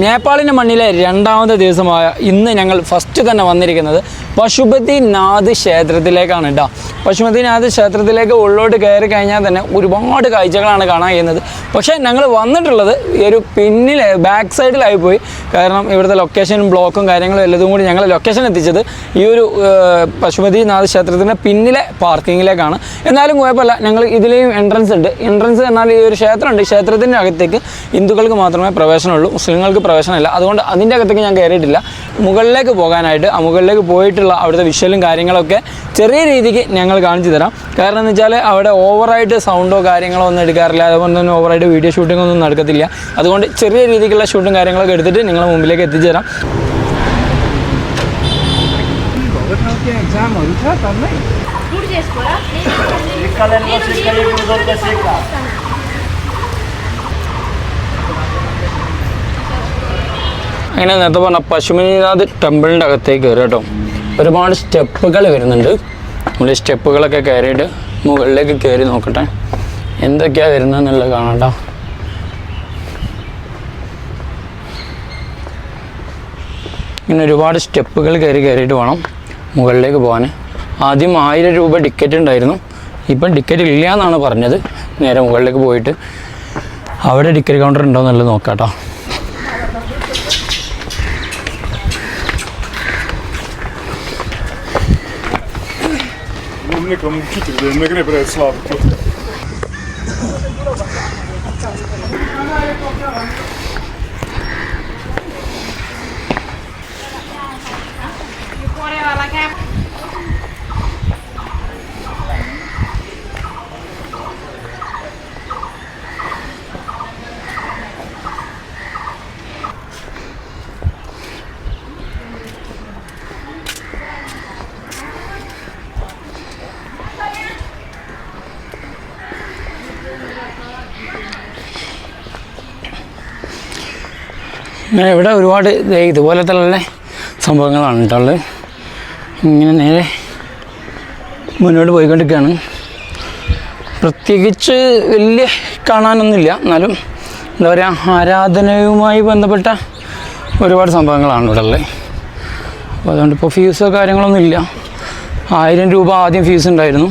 നേപ്പാളിൻ്റെ മണ്ണിലെ രണ്ടാമത്തെ ദിവസമായ ഇന്ന് ഞങ്ങൾ ഫസ്റ്റ് തന്നെ വന്നിരിക്കുന്നത് പശുപതിനാഥ് ക്ഷേത്രത്തിലേക്കാണ് കേട്ടോ. പശുപതിനാഥ് ക്ഷേത്രത്തിലേക്ക് ഉള്ളോട്ട് കയറി കഴിഞ്ഞാൽ തന്നെ ഒരുപാട് കാഴ്ചകളാണ് കാണാൻ കഴിയുന്നത്. പക്ഷേ ഞങ്ങൾ വന്നിട്ടുള്ളത് ഈ ഒരു ബാക്ക് സൈഡിലായി പോയി. കാരണം ഇവിടുത്തെ ലൊക്കേഷനും ബ്ലോക്കും കാര്യങ്ങളും എല്ലതും കൂടി ഞങ്ങൾ ലൊക്കേഷൻ എത്തിച്ചത് ഈ ഒരു പശുപതിനാഥ് ക്ഷേത്രത്തിൻ്റെ പിന്നിലെ പാർക്കിങ്ങിലേക്കാണ്. എന്നാലും കുഴപ്പമില്ല, ഞങ്ങൾ ഇതിലെയും എൻട്രൻസ് ഉണ്ട്. എൻട്രൻസ് എന്നാൽ ഈ ഒരു ക്ഷേത്രമുണ്ട്. ക്ഷേത്രത്തിൻ്റെ അകത്തേക്ക് ഹിന്ദുക്കൾക്ക് മാത്രമേ പ്രവേശനമുള്ളൂ, മുസ്ലിങ്ങൾക്ക് പ്രവേശനമില്ല. അതുകൊണ്ട് അതിൻ്റെ അകത്തേക്ക് ഞാൻ കയറിയിട്ടില്ല. മുകളിലേക്ക് പോകാനായിട്ട് മുകളിലേക്ക് പോയിട്ടുള്ള അവിടുത്തെ വിഷ്വലും കാര്യങ്ങളൊക്കെ ചെറിയ രീതിക്ക് ഞങ്ങൾ കാണിച്ചു തരാം. കാരണം എന്ന് വെച്ചാൽ അവിടെ ഓവറായിട്ട് സൗണ്ടോ കാര്യങ്ങളോ ഒന്നും എടുക്കാറില്ല. അതുപോലെ തന്നെ ഓവറായിട്ട് വീഡിയോ ഷൂട്ടിംഗ് ഒന്നും നടക്കത്തില്ല. അതുകൊണ്ട് ചെറിയ രീതിക്കുള്ള ഷൂട്ടും കാര്യങ്ങളൊക്കെ എടുത്തിട്ട് നിങ്ങളുടെ മുമ്പിലേക്ക് എത്തിച്ചു തരാം. അങ്ങനെ നേരത്തെ പറഞ്ഞ പശുപതിനാഥ് ടെമ്പിളിൻ്റെ അകത്തേക്ക് കയറി കേട്ടോ. ഒരുപാട് സ്റ്റെപ്പുകൾ വരുന്നുണ്ട്. നമ്മൾ ഈ സ്റ്റെപ്പുകളൊക്കെ കയറിയിട്ട് മുകളിലേക്ക് കയറി നോക്കട്ടെ എന്തൊക്കെയാണ് വരുന്നതെന്നുള്ളത് കാണാം. ഇങ്ങനെ ഒരുപാട് സ്റ്റെപ്പുകൾ കയറിയിട്ട് വേണം മുകളിലേക്ക് പോകാൻ. ആദ്യം 1000 രൂപ ടിക്കറ്റ് ഉണ്ടായിരുന്നു. ഇപ്പം ടിക്കറ്റ് ഇല്ല എന്നാണ് പറഞ്ഞത്. നേരെ മുകളിലേക്ക് പോയിട്ട് അവിടെ ടിക്കറ്റ് കൗണ്ടർ ഉണ്ടോ എന്നുള്ളത് നോക്കാം കേട്ടോ. ഇങ്ങനെ ഇവിടെ ഒരുപാട് ഇതുപോലത്തെ ഉള്ള സംഭവങ്ങളാണ് കേട്ടുള്ളത്. ഇങ്ങനെ നേരെ മുന്നോട്ട് പോയിക്കൊണ്ടിരിക്കുകയാണ്. പ്രത്യേകിച്ച് വലിയ കാണാനൊന്നുമില്ല, എന്നാലും എന്താ പറയുക, ആരാധനയുമായി ബന്ധപ്പെട്ട ഒരുപാട് സംഭവങ്ങളാണ് ഇവിടെ ഉള്ളത്. അപ്പോൾ അതുകൊണ്ട് ഇപ്പോൾ ഫീസോ കാര്യങ്ങളൊന്നും ഇല്ല. 1000 രൂപ ആദ്യം ഫീസ് ഉണ്ടായിരുന്നു.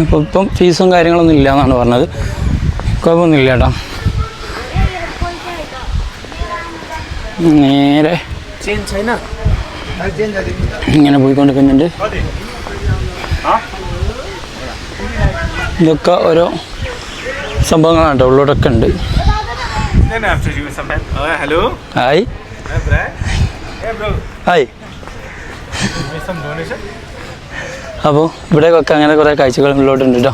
അപ്പോൾ ഇപ്പം ഫീസും കാര്യങ്ങളൊന്നും ഇല്ല എന്നാണ് പറഞ്ഞത്. കുഴപ്പമൊന്നുമില്ല കേട്ടോ. നേരെ ഇങ്ങനെ പോയിക്കൊണ്ടിരിക്കുന്നുണ്ട്. ഇതൊക്കെ ഓരോ സംഭവങ്ങളാണ് കേട്ടോ. ഉള്ളോടൊക്കെ ഉണ്ട്. Hi hi. അപ്പോൾ ഇവിടേക്കൊക്കെ അങ്ങനെ കുറേ കാഴ്ചകൾ ഉള്ളോട്ടുണ്ട് കേട്ടോ.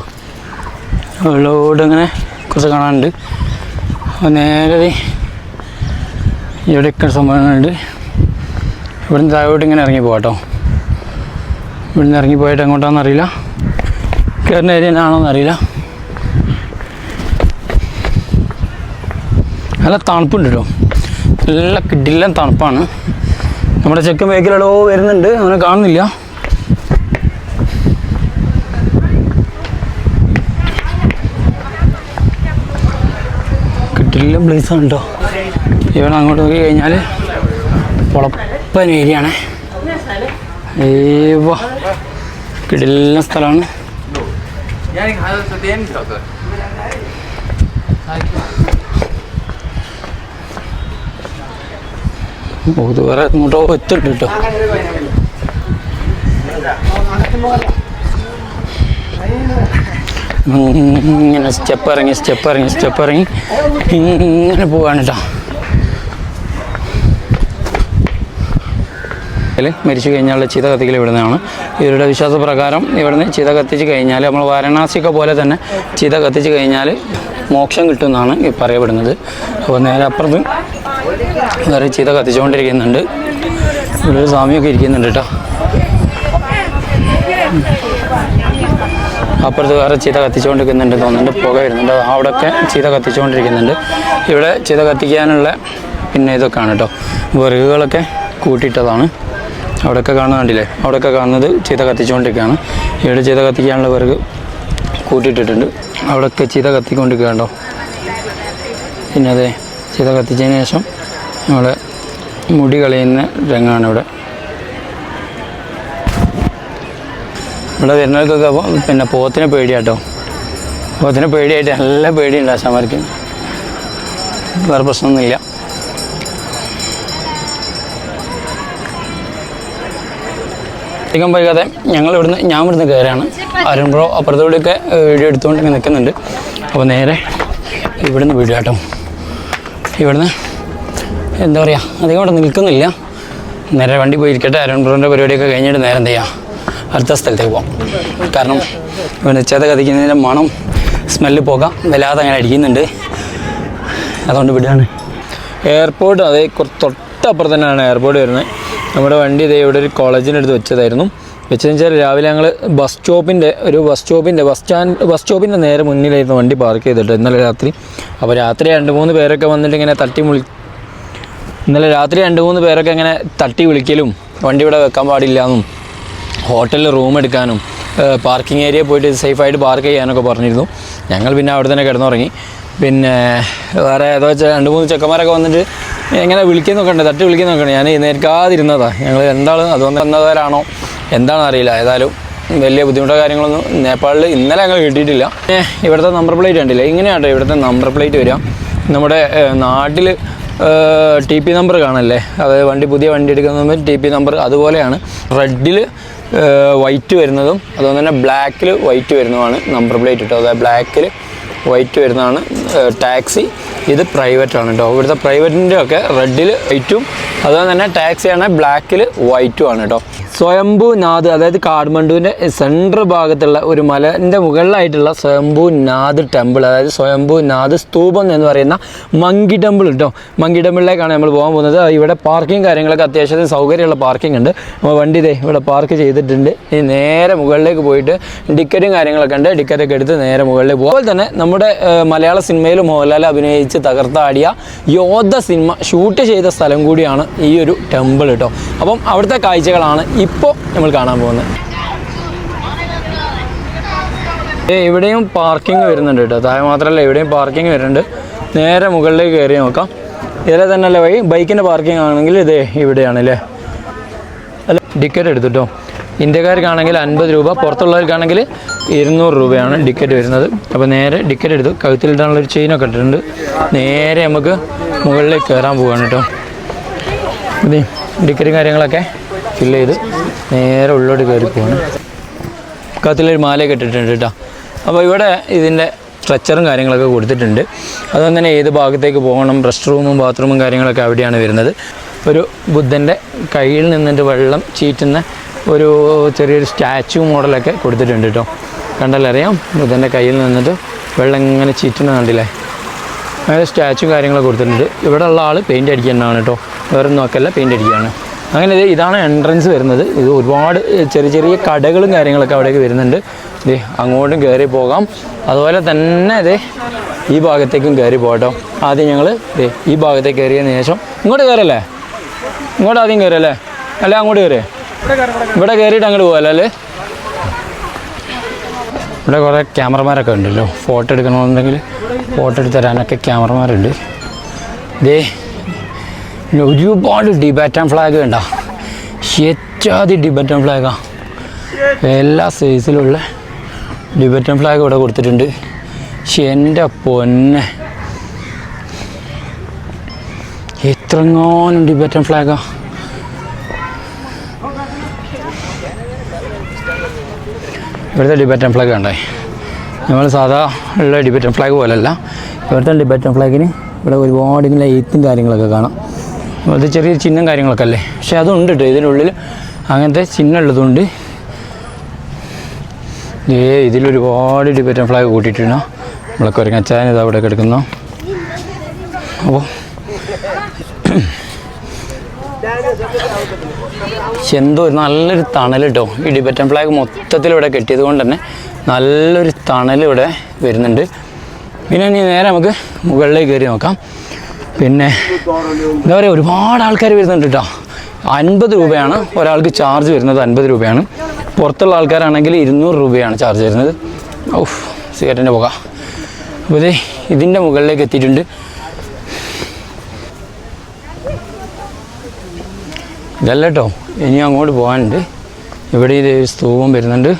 ഉള്ളോട് ഇങ്ങനെ കുറച്ച് കാണാനുണ്ട്. അപ്പോൾ നേരെ ഇവിടെയൊക്കെ സംഭവങ്ങളുണ്ട്. ഇവിടുന്ന് താഴോട്ട് ഇങ്ങനെ ഇറങ്ങി പോകാം കേട്ടോ. ഇവിടുന്ന് ഇറങ്ങി പോയിട്ട് എങ്ങോട്ടാണെന്ന് അറിയില്ല, കയറുന്ന ഏരിയനാണോന്ന് അറിയില്ല. നല്ല തണുപ്പുണ്ട് കേട്ടോ. നല്ല കിടിലൻ തണുപ്പാണ്. നമ്മുടെ ചെക്കൻ ബേക്കിലോ വരുന്നുണ്ട്, അവനെ കാണുന്നില്ല. കിടിലൻ പ്ലേസാണ് കേട്ടോ. ഇവിടെ അങ്ങോട്ട് നോക്കി കഴിഞ്ഞാൽ പൊളപ്പൻ ഏരിയയാണ്. കിടിലൻ സ്ഥലമാണ്. വേറെ ഇങ്ങോട്ടോ എത്തുണ്ട് കേട്ടോ. ഇങ്ങനെ സ്റ്റെപ്പ് ഇറങ്ങി ഇങ്ങനെ പോവാണ് കേട്ടോ. മരിച്ചു കഴിഞ്ഞാലുള്ള ചീത കത്തിക്കൽ ഇവിടുന്നാണ്. ഇവരുടെ വിശ്വാസപ്രകാരം ഇവിടുന്ന് ചീത കത്തിച്ച് കഴിഞ്ഞാൽ നമ്മൾ വാരണാസിയൊക്കെ പോലെ തന്നെ ചീത കത്തിച്ച് കഴിഞ്ഞാൽ മോക്ഷം കിട്ടുമെന്നാണ് പറയപ്പെടുന്നത്. അപ്പോൾ നേരെ അപ്പുറത്ത് വേറെ ചീത കത്തിച്ചുകൊണ്ടിരിക്കുന്നുണ്ട്. ഇവിടെ ഒരു സ്വാമിയൊക്കെ ഇരിക്കുന്നുണ്ട് കേട്ടോ. അപ്പുറത്ത് വേറെ ചീത കത്തിച്ചുകൊണ്ടിരിക്കുന്നുണ്ട് തോന്നുന്നുണ്ട്. പുക വരുന്നുണ്ട്. അവിടെയൊക്കെ ചീത കത്തിച്ചുകൊണ്ടിരിക്കുന്നുണ്ട്. ഇവിടെ ചീത കത്തിക്കാനുള്ള പിന്നെ ഇതൊക്കെയാണ് കേട്ടോ. വിറകുകളൊക്കെ കൂട്ടിയിട്ടതാണ്. അവിടെയൊക്കെ കാണുന്നത് കണ്ടില്ലേ, അവിടെയൊക്കെ കാണുന്നത് ചീത കത്തിച്ചുകൊണ്ടിരിക്കുകയാണ്. ഇവിടെ ചീത കത്തിക്കാനുള്ള വിറക് കൂട്ടിയിട്ടിട്ടുണ്ട്. അവിടെയൊക്കെ ചീത കത്തിക്കൊണ്ടിരിക്കുക കേട്ടോ. പിന്നെ അതെ ചീത കത്തിച്ചതിന് ശേഷം നമ്മൾ മുടി കളയുന്ന രംഗമാണ് ഇവിടെ. ഇവിടെ വരുന്നവർക്കൊക്കെ പിന്നെ പോത്തിനെ പേടിയാട്ടോ. പോത്തിനെ പേടിയായിട്ട് നല്ല പേടിയുണ്ട് ആശാന്മാർക്ക്. വേറെ പ്രശ്നമൊന്നുമില്ല. അധികം വൈകാതെ ഞാൻ ഇവിടുന്ന് കയറാണ്. അരുൺ ബ്രോ അപ്പുറത്തോടെയൊക്കെ വീഡിയോ എടുത്തുകൊണ്ട് ഇങ്ങനെ നിൽക്കുന്നുണ്ട്. അപ്പോൾ നേരെ ഇവിടുന്ന് വീഡിയോ കേട്ടോ. ഇവിടുന്ന് എന്താ പറയുക, അധികം ഇവിടെ നിൽക്കുന്നില്ല. നേരെ വണ്ടി പോയിരിക്കട്ടെ. അരുൺ ബ്രോൻ്റെ പരിപാടിയൊക്കെ കഴിഞ്ഞിട്ട് നേരെ എന്ത് ചെയ്യുക, അടുത്ത സ്ഥലത്തേക്ക് പോകാം. കാരണം ഇവിടെ ചീത കത്തിക്കുന്നതിൻ്റെ മണം സ്മെല്ല് പോകാം വല്ലാതെ അങ്ങനെ അടിക്കുന്നുണ്ട്. അതുകൊണ്ട് വിടുകയാണ്. എയർപോർട്ട് അതേ തൊട്ടപ്പുറത്ത് തന്നെയാണ് എയർപോർട്ട് വരുന്നത്. നമ്മുടെ വണ്ടി ഇതേ ഇവിടെ ഒരു കോളേജിൻ്റെ അടുത്ത് വെച്ചതെന്ന് വെച്ചാൽ രാവിലെ ഞങ്ങൾ ബസ് സ്റ്റോപ്പിൻ്റെ നേരെ മുന്നിലായിരുന്നു വണ്ടി പാർക്ക് ചെയ്തിട്ട് ഇന്നലെ രാത്രി. അപ്പോൾ രാത്രി 2-3 പേരൊക്കെ വന്നിട്ട് ഇങ്ങനെ ഇങ്ങനെ തട്ടി വിളിക്കലും വണ്ടി ഇവിടെ വെക്കാൻ പാടില്ല എന്നും ഹോട്ടലിൽ റൂം എടുക്കാനും പാർക്കിംഗ് ഏരിയ പോയിട്ട് സേഫായിട്ട് പാർക്ക് ചെയ്യാനൊക്കെ പറഞ്ഞിരുന്നു. ഞങ്ങൾ പിന്നെ അവിടെ തന്നെ കിടന്നുറങ്ങി. പിന്നെ വേറെ ഏതോ 2-3 ചെക്കന്മാരൊക്കെ വന്നിട്ട് എങ്ങനെ വിളിക്കുന്നൊക്കെ ഉണ്ട്, തട്ടി വിളിക്കുന്നൊക്കെ ഉണ്ട്. ഞാൻ നേരിക്കാതിരുന്നതാണ്. ഞങ്ങൾ എന്താണ് അതുകൊണ്ട് വന്നവരാണോ എന്താണെന്ന് അറിയില്ല. ഏതായാലും വലിയ ബുദ്ധിമുട്ടോ കാര്യങ്ങളൊന്നും നേപ്പാളിൽ ഇന്നലെ ഞങ്ങൾ കിട്ടിയിട്ടില്ല. ഇവിടുത്തെ നമ്പർ പ്ലേറ്റ് കണ്ടില്ല, ഇങ്ങനെയാട്ടോ ഇവിടുത്തെ നമ്പർ പ്ലേറ്റ് വരിക. നമ്മുടെ നാട്ടിൽ TP നമ്പർ കാണല്ലേ, അതായത് പുതിയ വണ്ടി എടുക്കുന്ന TP നമ്പർ അതുപോലെയാണ്. റെഡിൽ വൈറ്റ് വരുന്നതും അതുപോലെ തന്നെ ബ്ലാക്കിൽ വൈറ്റ് വരുന്നതുമാണ് നമ്പർ പ്ലേറ്റ് കേട്ടോ. അതായത് ബ്ലാക്കിൽ വൈറ്റ് വരുന്നതാണ് ടാക്സി, ഇത് പ്രൈവറ്റാണ് കേട്ടോ. ഇവിടുത്തെ പ്രൈവറ്റിൻ്റെ ഒക്കെ റെഡിൽ വൈറ്റും അതുപോലെ തന്നെ ടാക്സിയാണ് ബ്ലാക്കിൽ വൈറ്റും ആണ് കേട്ടോ. സ്വയംഭൂനാഥ്, അതായത് കാഠ്മണ്ഡുവിൻ്റെ സെൻട്രൽ ഭാഗത്തുള്ള ഒരു മലൻ്റെ മുകളിലായിട്ടുള്ള സ്വയംഭൂനാഥ് ടെമ്പിൾ, അതായത് സ്വയംഭൂനാഥ് സ്തൂപം എന്ന് പറയുന്ന മങ്കി ടെമ്പിൾ കേട്ടോ. മങ്കി ടെമ്പിളിലേക്കാണ് നമ്മൾ പോകാൻ പോകുന്നത്. ഇവിടെ പാർക്കിംഗ് കാര്യങ്ങളൊക്കെ അത്യാവശ്യത്തിന് സൗകര്യമുള്ള പാർക്കിംഗ് ഉണ്ട്. വണ്ടി ഇതേ ഇവിടെ പാർക്ക് ചെയ്തിട്ടുണ്ട്. ഇനി നേരെ മുകളിലേക്ക് പോയിട്ട് ടിക്കറ്റും കാര്യങ്ങളൊക്കെ ഉണ്ട്. ടിക്കറ്റൊക്കെ എടുത്ത് നേരെ മുകളിലേക്ക് പോകും. അതുപോലെ തന്നെ നമ്മുടെ മലയാള സിനിമയിൽ മോഹൻലാൽ അഭിനയിച്ച് തകർത്താടിയ യോദ്ധ സിനിമ ഷൂട്ട് ചെയ്ത സ്ഥലം കൂടിയാണ് ഈ ഒരു ടെമ്പിൾ കേട്ടോ. അപ്പം അവിടുത്തെ കാഴ്ചകളാണ് ഇപ്പോൾ നമ്മൾ കാണാൻ പോകുന്നത്. ഇവിടെയും പാർക്കിംഗ് വരുന്നുണ്ട് കേട്ടോ. താഴെ മാത്രമല്ല ഇവിടെയും പാർക്കിംഗ് വരുന്നുണ്ട്. നേരെ മുകളിലേക്ക് കയറി നോക്കാം. ഇതിലെ തന്നെയല്ലേ വഴി. ബൈക്കിൻ്റെ പാർക്കിംഗ് ആണെങ്കിൽ ഇതേ ഇവിടെയാണ് അല്ലേ. അല്ല, ടിക്കറ്റ് എടുത്തിട്ടോ. ഇന്ത്യക്കാർക്കാണെങ്കിൽ 50 രൂപ, പുറത്തുള്ളവർക്കാണെങ്കിൽ 200 രൂപയാണ് ടിക്കറ്റ് വരുന്നത്. അപ്പോൾ നേരെ ടിക്കറ്റ് എടുത്തു. കഴുത്തിലിടാനുള്ളൊരു ചെയിനൊക്കെ ഇട്ടിട്ടുണ്ട്. നേരെ നമുക്ക് മുകളിലേക്ക് കയറാൻ പോവുകയാണ് കേട്ടോ. ഇതേ ടിക്കറ്റും കാര്യങ്ങളൊക്കെ ഫില്ല് ചെയ്ത് നേരെ ഉള്ളോട്ട് കയറി പോവാണ്. കഴുത്തിലൊരു മാലയൊക്കെ ഇട്ടിട്ടുണ്ട് കേട്ടോ. അപ്പോൾ ഇവിടെ ഇതിൻ്റെ സ്ട്രെച്ചറും കാര്യങ്ങളൊക്കെ കൊടുത്തിട്ടുണ്ട്. അതുപോലെ തന്നെ ഏത് ഭാഗത്തേക്ക് പോകണം, റെസ്റ്റ് റൂമും ബാത്റൂമും കാര്യങ്ങളൊക്കെ അവിടെയാണ് വരുന്നത്. ഒരു ബുദ്ധൻ്റെ കയ്യിൽ നിന്നിട്ട് വെള്ളം ചീറ്റുന്ന ഒരു ചെറിയൊരു സ്റ്റാച്ചു മോഡലൊക്കെ കൊടുത്തിട്ടുണ്ട് കേട്ടോ. കണ്ടാലറിയാം, ബുദ്ധൻ്റെ കയ്യിൽ നിന്നിട്ട് വെള്ളം ഇങ്ങനെ ചീറ്റുന്ന കണ്ടില്ലേ. അങ്ങനെ സ്റ്റാച്ചു കാര്യങ്ങളൊക്കെ കൊടുത്തിട്ടുണ്ട്. ഇവിടെ ഉള്ള ആൾ പെയിൻ്റ് അടിക്കുന്നതാണ് കേട്ടോ, വേറെ നോക്കല്ല, പെയിൻ്റ് അടിക്കുകയാണ്. അങ്ങനെ ഇതാണ് എൻട്രൻസ് വരുന്നത്. ഇത് ഒരുപാട് ചെറിയ ചെറിയ കടകളും കാര്യങ്ങളൊക്കെ അവിടേക്ക് വരുന്നുണ്ട്. ഇതേ അങ്ങോട്ടും കയറി പോകാം. അതുപോലെ തന്നെ ഇതേ ഈ ഭാഗത്തേക്കും കയറി പോകട്ടോ. ആദ്യം ഞങ്ങൾ ഈ ഭാഗത്തേക്ക് കയറിയതിന് ശേഷം ഇങ്ങോട്ട് കയറല്ലേ, ഇങ്ങോട്ട് ആദ്യം കയറല്ലേ, അല്ല അങ്ങോട്ട് കയറിയേ. ഇവിടെ കയറിയിട്ട് അങ്ങോട്ട് പോകാമല്ലോ അല്ലേ. ഇവിടെ കുറേ ക്യാമറമാരൊക്കെ ഉണ്ടല്ലോ, ഫോട്ടോ എടുക്കണമെന്നുണ്ടെങ്കിൽ ഫോട്ടോ എടുത്ത് തരാനൊക്കെ ക്യാമറമാരുണ്ട്. ഇതേ ഒരുപാട് ടിബറ്റൻ ഫ്ലാഗ് വേണ്ട, ഏറ്റവും ടിബറ്റൻ ഫ്ലാഗാണ്. എല്ലാ സൈസിലുള്ള ടിബറ്റൻ ഫ്ലാഗ് ഇവിടെ കൊടുത്തിട്ടുണ്ട്. പക്ഷെ എൻ്റെ പൊന്നെ, എത്രങ്ങാനും ടിബറ്റൻ ഫ്ലാഗാണ്. ഇവിടുത്തെ ടിബറ്റൻ ഫ്ലാഗ് കണ്ടേ, നമ്മൾ സാധാ ഉള്ള ടിബറ്റൻ ഫ്ലാഗ് പോലല്ല. ഇവിടുത്തെ ടിബറ്റൻ ഫ്ലാഗിന് ഇവിടെ ഒരുപാട് ഇങ്ങനെ എയ്ത്തും കാര്യങ്ങളൊക്കെ കാണാം. അത് ചെറിയ ചിഹ്നം കാര്യങ്ങളൊക്കെ അല്ലേ, പക്ഷെ അതുണ്ട് കേട്ടോ ഇതിനുള്ളിൽ, അങ്ങനത്തെ ചിഹ്നം ഉള്ളതുകൊണ്ട്. ഇതിലൊരുപാട് ടിബറ്റൻ ഫ്ലാഗ് കൂട്ടിയിട്ടാണ്. നമ്മളൊക്കെ ഒരു കച്ചാൻ ഇത് അവിടെ കിടക്കുന്നു. അപ്പോൾ എന്തോ നല്ലൊരു തണൽ കേട്ടോ. ഈ ടിബറ്റൻ ഫ്ലാഗ് മൊത്തത്തിൽ ഇവിടെ കെട്ടിയത് കൊണ്ട് തന്നെ നല്ലൊരു തണൽ ഇവിടെ വരുന്നുണ്ട്. പിന്നെ ഇനി നേരെ നമുക്ക് മുകളിലേക്ക് കയറി നോക്കാം. പിന്നെ എന്താ പറയുക, ഒരുപാട് ആൾക്കാർ വരുന്നുണ്ട് കേട്ടോ. 50 രൂപയാണ് ഒരാൾക്ക് ചാർജ് വരുന്നത്, 50 രൂപയാണ്. പുറത്തുള്ള ആൾക്കാരാണെങ്കിൽ 200 രൂപയാണ് ചാർജ് വരുന്നത്. സിഗരറ്റിൻ്റെ പുക. അപ്പോൾ ഇതിൻ്റെ മുകളിലേക്ക് എത്തിയിട്ടുണ്ട്. ഇതല്ല കേട്ടോ, ഇനി അങ്ങോട്ട് പോകാനുണ്ട്. ഇവിടെ ഇത് സ്തൂപം വരുന്നുണ്ട്.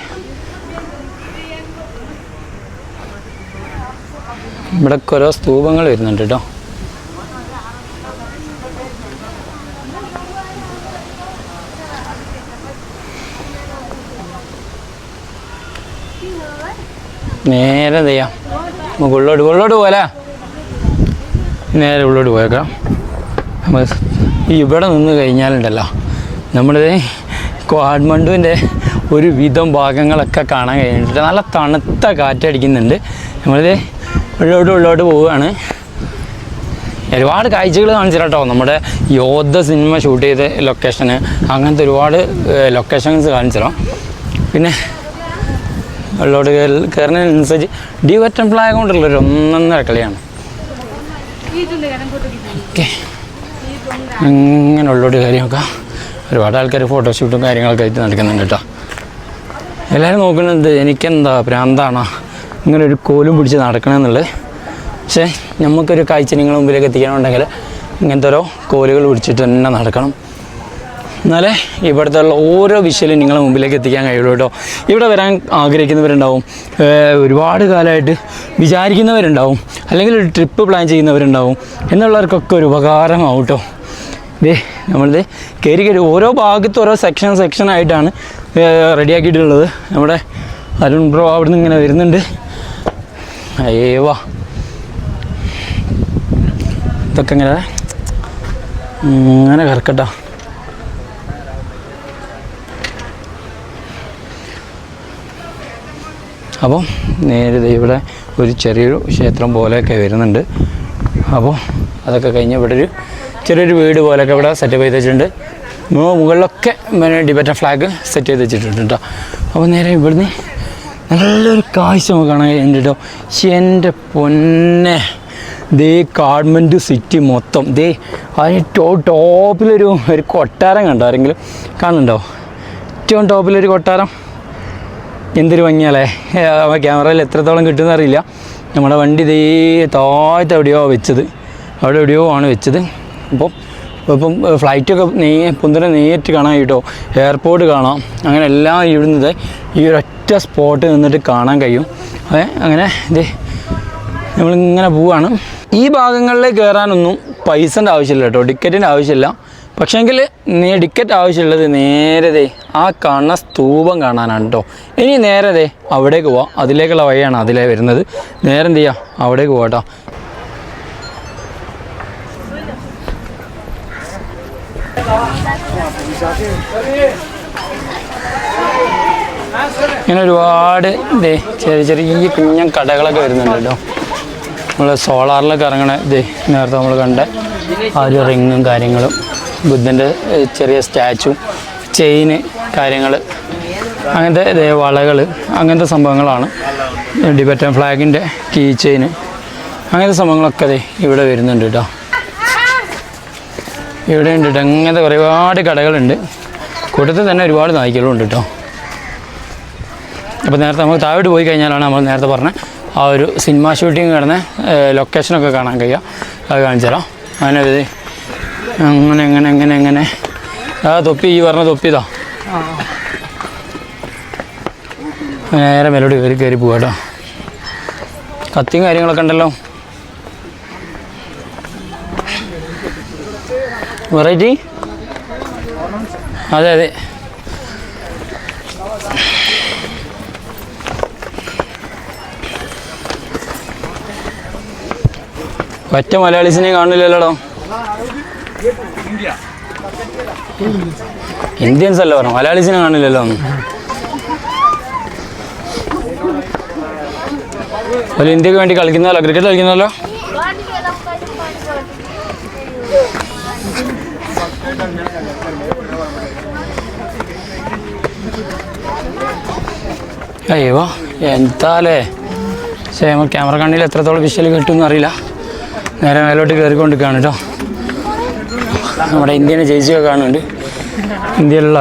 ഇവിടെ ഓരോ സ്തൂപങ്ങൾ വരുന്നുണ്ട് കേട്ടോ. നേരെ ചെയ്യാം, നമുക്ക് ഉള്ളോട്ട് പോലെ നേരെ ഉള്ളോട്ട് പോയേക്കാം. ഇവിടെ നിന്ന് കഴിഞ്ഞാലുണ്ടല്ലോ നമ്മളിത് കാഠ്മണ്ഡുവിൻ്റെ ഒരു വിധം ഭാഗങ്ങളൊക്കെ കാണാൻ കഴിഞ്ഞിട്ട് നല്ല തണുത്ത കാറ്റടിക്കുന്നുണ്ട്. നമ്മളിത് ഉള്ളോട്ട് പോവുകയാണ്. ഒരുപാട് കാഴ്ചകൾ കാണിച്ചില്ല കേട്ടോ. നമ്മുടെ യോദ്ധ സിനിമ ഷൂട്ട് ചെയ്ത ലൊക്കേഷന് അങ്ങനത്തെ ഒരുപാട് ലൊക്കേഷൻസ് കാണിച്ചിടാം. പിന്നെ ഉള്ളോട്ട് കയറുന്നതിനനുസരിച്ച് ഡിവറ്റൻ ഫ്ലാഗ് കൊണ്ടുള്ളൊരു ഒന്നൊന്നര കളിയാണ്. ഓക്കെ, അങ്ങനെ ഉള്ളോട്ട് കയറി നോക്കാം. ഒരുപാട് ആൾക്കാർ ഫോട്ടോഷൂട്ടും കാര്യങ്ങളൊക്കെ ആയിട്ട് നടക്കുന്നുണ്ട് കേട്ടോ. എല്ലാവരും നോക്കുന്നത് എനിക്കെന്താ ഭ്രാന്താണോ ഇങ്ങനെ ഒരു കോലും പിടിച്ച് നടക്കണമെന്നുള്ളത്. പക്ഷേ നമുക്കൊരു കാഴ്ച നിങ്ങളുടെ മുമ്പിലേക്ക് എത്തിക്കണമെന്നുണ്ടെങ്കിൽ ഇങ്ങനത്തെ ഓരോ കോലുകൾ പിടിച്ചിട്ട് തന്നെ നടക്കണം. എന്നാലേ ഇവിടുത്തെ ഉള്ള ഓരോ വിഷ്വലും നിങ്ങളുടെ മുമ്പിലേക്ക് എത്തിക്കാൻ കഴിയുള്ളൂ കേട്ടോ. ഇവിടെ വരാൻ ആഗ്രഹിക്കുന്നവരുണ്ടാവും, ഒരുപാട് കാലമായിട്ട് വിചാരിക്കുന്നവരുണ്ടാവും, അല്ലെങ്കിൽ ഒരു ട്രിപ്പ് പ്ലാൻ ചെയ്യുന്നവരുണ്ടാവും. എന്നുള്ളവർക്കൊക്കെ ഒരു ഉപകാരമാവും കേട്ടോ. നമ്മളിത് കയറി ഓരോ ഭാഗത്തും ഓരോ സെക്ഷനായിട്ടാണ് റെഡിയാക്കിയിട്ടുള്ളത്. നമ്മുടെ അരുൺ ബ്രോ അവിടെ നിന്ന് ഇങ്ങനെ വരുന്നുണ്ട്. അയ്യവാ, ഇതൊക്കെ ഇങ്ങനെ കറക്കട്ടോ. അപ്പോൾ നേരെ ഇവിടെ ഒരു ചെറിയൊരു ക്ഷേത്രം പോലെയൊക്കെ വരുന്നുണ്ട്. അപ്പോൾ അതൊക്കെ കഴിഞ്ഞ് ഇവിടെ ഒരു ചെറിയൊരു വീട് പോലെയൊക്കെ ഇവിടെ സെറ്റപ്പ് ചെയ്ത് വെച്ചിട്ടുണ്ട്. മുകളിലൊക്കെ ടിബറ്റൻ ഫ്ലാഗ് സെറ്റ് ചെയ്ത് വെച്ചിട്ടുണ്ട് കേട്ടോ. അപ്പോൾ നേരെ ഇവിടുന്ന് നല്ലൊരു കാഴ്ച നമുക്ക് കാണാൻ കഴിയുന്നുണ്ട് കേട്ടോ. എൻ്റെ പൊന്നെ, ദേ കാഠ്മണ്ഡു സിറ്റി മൊത്തം ദേ അതിന് ടോപ്പിലൊരു കൊട്ടാരം കണ്ടോ? ആരെങ്കിലും കാണുന്നുണ്ടോ? ഏറ്റവും ടോപ്പിലൊരു കൊട്ടാരം. എന്തൊരു ഭംഗിയാലേ. ക്യാമറയിൽ എത്രത്തോളം കിട്ടുമെന്ന് അറിയില്ല. നമ്മുടെ വണ്ടി ദേ താഴത്ത് എവിടെയോ വെച്ചത്, അവിടെ എവിടെയോ ആണ് വെച്ചത്. ഇപ്പം ഫ്ലൈറ്റൊക്കെ പൊന്തിനെ നേരിട്ട് കാണാൻ കേട്ടോ. എയർപോർട്ട് കാണാം. അങ്ങനെ എല്ലാം ഇവിടുന്ന് ഈ ഒരൊറ്റ സ്പോട്ട് നിന്നിട്ട് കാണാൻ കഴിയും. അങ്ങനെ ഇത് നമ്മളിങ്ങനെ പോവുകയാണ്. ഈ ഭാഗങ്ങളിൽ കയറാനൊന്നും പൈസൻ്റെ ആവശ്യമില്ല കേട്ടോ, ടിക്കറ്റിൻ്റെ ആവശ്യമില്ല. പക്ഷേങ്കിൽ ടിക്കറ്റ് ആവശ്യമുള്ളത് നേരെ ആ കാണുന്ന സ്തൂപം കാണാനാണ് കേട്ടോ. ഇനി നേരെ അവിടേക്ക് പോവാം. അതിലേക്കുള്ള വഴിയാണ് അതിലേ വരുന്നത്. നേരെ എന്ത് ചെയ്യുക, അവിടേക്ക് പോവാം കേട്ടോ. ഇങ്ങനെ ഒരുപാട് ചെറിയ കുഞ്ഞൻ കടകളൊക്കെ വരുന്നുണ്ട് കേട്ടോ. നമ്മൾ സോളാറിലൊക്കെ ഇറങ്ങണ നേരത്തെ നമ്മൾ കണ്ട ആ ഒരു റിങ്ങും കാര്യങ്ങളും, ബുദ്ധൻ്റെ ചെറിയ സ്റ്റാച്ചു, ചെയിന് കാര്യങ്ങൾ, അങ്ങനത്തെ വളകൾ, അങ്ങനത്തെ സംഭവങ്ങളാണ്. ടിബറ്റൻ ഫ്ലാഗിൻ്റെ കീ ചെയിന്, അങ്ങനത്തെ സംഭവങ്ങളൊക്കെ ഇവിടെ വരുന്നുണ്ട് കേട്ടോ. ഇവിടെ ഉണ്ട് കേട്ടോ. അങ്ങനത്തെ ഒരുപാട് കടകളുണ്ട്. കൂട്ടത്തിൽ തന്നെ ഒരുപാട് നായ്ക്കളും ഉണ്ട് കേട്ടോ. അപ്പോൾ നേരത്തെ നമുക്ക് താഴോട്ട് പോയി കഴിഞ്ഞാലാണ് നമ്മൾ നേരത്തെ പറഞ്ഞ ആ ഒരു സിനിമ ഷൂട്ടിങ് കിടന്ന ലൊക്കേഷനൊക്കെ കാണാൻ കഴിയുക. അത് കാണിച്ചു തരാം. അങ്ങനെ ആ തൊപ്പി, ഈ പറഞ്ഞ തൊപ്പി ഇതാ. നേരെ മേലോട്ട് കയറി പോവാ കേട്ടോ. കത്തിയും കാര്യങ്ങളൊക്കെ ഉണ്ടല്ലോ. വെറൈറ്റി, അതെ. ഒറ്റ മലയാളീസിനെ കാണില്ലല്ലോ. ഇന്ത്യൻസ് അല്ല പറഞ്ഞു, മലയാളീസിനെ കാണില്ലല്ലോ ഒന്നും. ഒരു ഇന്ത്യക്ക് വേണ്ടി കളിക്കുന്നല്ലോ, ക്രിക്കറ്റ് കളിക്കുന്നല്ലോ. അയ്യോ എന്താലേ. പക്ഷേ നമ്മൾ ക്യാമറ കണ്ണിൽ എത്രത്തോളം വിഷ്വൽ കിട്ടുമെന്ന് അറിയില്ല. നേരെ മേലോട്ട് കയറിക്കൊണ്ടിരിക്കുകയാണ് കേട്ടോ. നമ്മുടെ ഇന്ത്യനെ ജയിച്ചൊക്കെ കാണുന്നുണ്ട്. ഇന്ത്യയിലുള്ള